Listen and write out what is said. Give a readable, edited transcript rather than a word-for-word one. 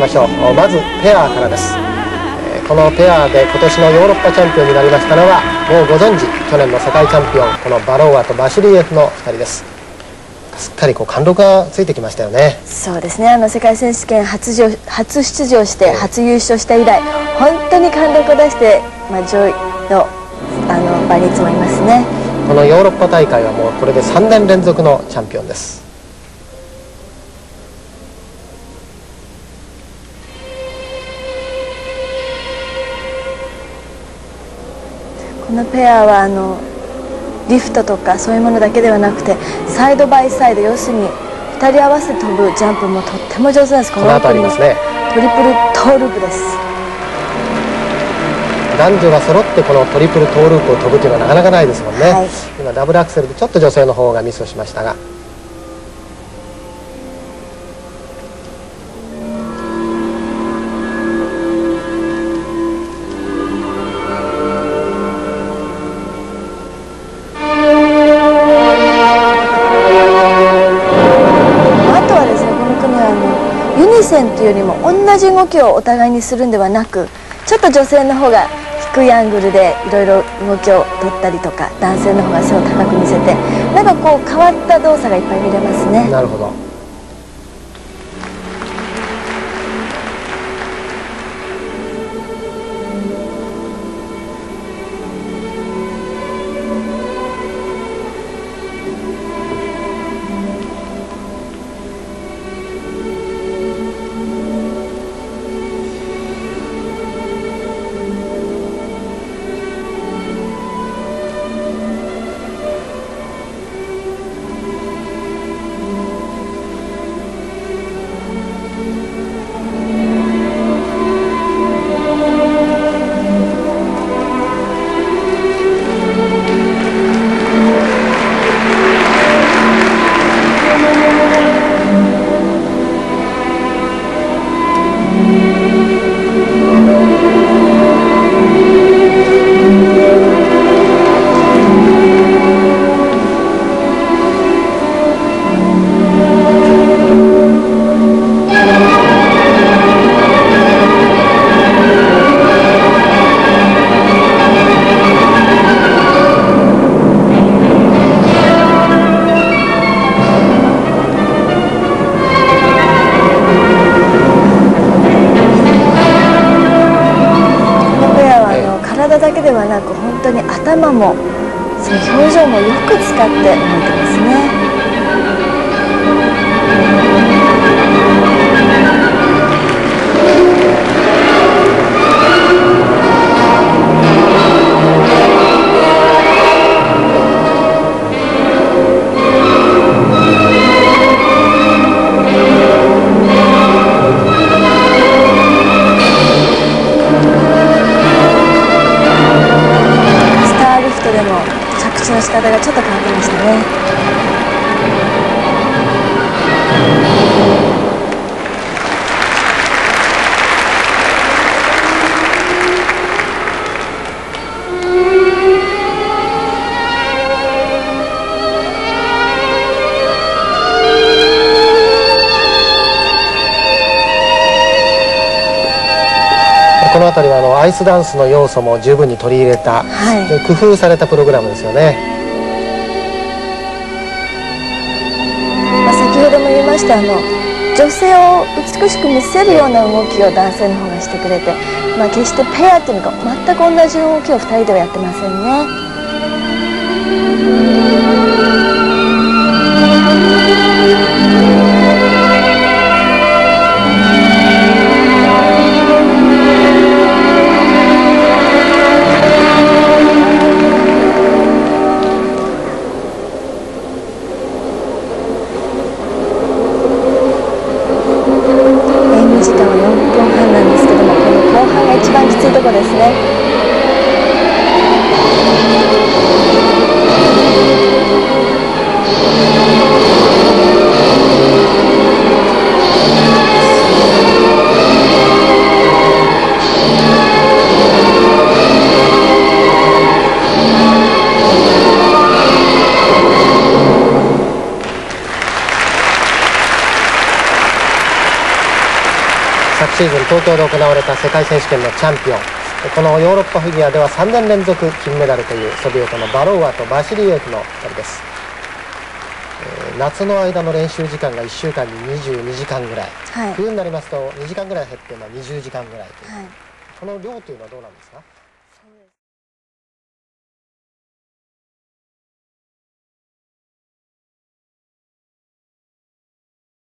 ましょう。まずペアからです。このペアで今年のヨーロッパチャンピオンになりましたのはもうご存知、去年の世界チャンピオン、このバローワとバシリエフの2人です。すっかり貫禄がついてきましたよね。そうですね、世界選手権初出場して初優勝した以来、本当に貫禄を出して、上位の場にいつもいますね。このヨーロッパ大会はもうこれで3年連続のチャンピオンです。このペアはリフトとかそういうものだけではなくて、サイドバイサイド、要するに2人合わせて飛ぶジャンプもとっても上手なんです。この後ありますね、トリプルトーループです。男女が揃ってこのトリプルトーループを飛ぶというのはなかなかないですもんね。はい、今ダブルアクセルでちょっと女性の方がミスをしましたが、ユニセンというよりも同じ動きをお互いにするんではなく、ちょっと女性の方が低いアングルでいろいろ動きを取ったりとか、男性の方が背を高く見せて、なんかこう変わった動作がいっぱい見れますね。なるほど。だけではなく、本当に頭もその表情もよく使って動いてますね。着地の仕方がちょっと変わってましたね。この辺りはアイスダンスの要素も十分に取り入れた、工夫されたプログラムですよね。先ほども言いました女性を美しく見せるような動きを男性の方がしてくれて、決してペアというのが全く同じ動きを2人ではやってませんね。時間は4分半なんですけども、この後半が一番きついところですね。シーズン東京で行われた世界選手権のチャンピオン、このヨーロッパフィギュアでは3年連続金メダルというソビエトのバローワとバシリエフの2人です。夏の間の練習時間が1週間に22時間ぐらい、冬になりますと2時間ぐらい減って20時間ぐらいという、この量というのはどうなんですか？